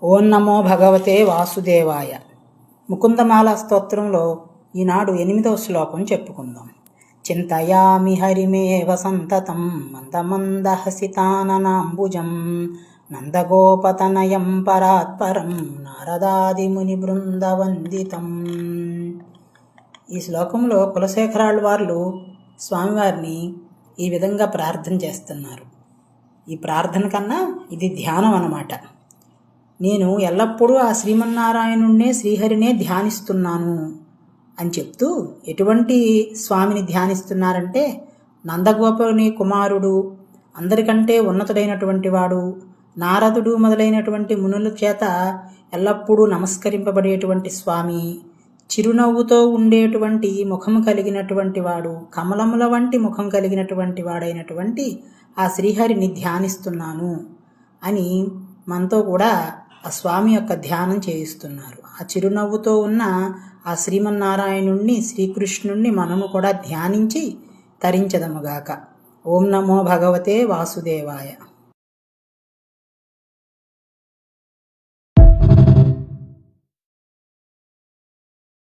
ఓం నమో భగవతే వాసుదేవాయ. ముకుందమాల స్తోత్రంలో ఈనాడు 8వ శ్లోకం చెప్పుకుందాం. చింతయామి హరిమేవ సంతతం మందమందహసితాననాంబుజం నందగోపతనయం పరాత్పరం నారదాదిముని బృందవందితం. ఈ శ్లోకంలో కులశేఖరాళ్వార్లు స్వామివారిని ఈ విధంగా ప్రార్థన చేస్తున్నారు. ఈ ప్రార్థన కన్నా ఇది ధ్యానం అన్నమాట. నేను ఎల్లప్పుడూ ఆ శ్రీమన్నారాయణుణ్ణే శ్రీహరినే ధ్యానిస్తున్నాను అని చెప్తూ, ఎటువంటి స్వామిని ధ్యానిస్తున్నారంటే నందగోపుని కుమారుడు, అందరికంటే ఉన్నతుడైనటువంటి వాడు, నారదుడు మొదలైనటువంటి మునుల చేత ఎల్లప్పుడూ నమస్కరింపబడేటువంటి స్వామి, చిరునవ్వుతో ఉండేటువంటి ముఖము కలిగినటువంటి వాడు, కమలముల వంటి ముఖం కలిగినటువంటి వాడైనటువంటి ఆ శ్రీహరిని ధ్యానిస్తున్నాను అని మనతో కూడా ఆ స్వామి యొక్క ధ్యానం చేయిస్తున్నారు. ఆ చిరునవ్వుతో ఉన్న ఆ శ్రీమన్నారాయణుణ్ణి, శ్రీకృష్ణుణ్ణి మనము కూడా ధ్యానించి తరించదముగాక. ఓం నమో భగవతే వాసుదేవాయ.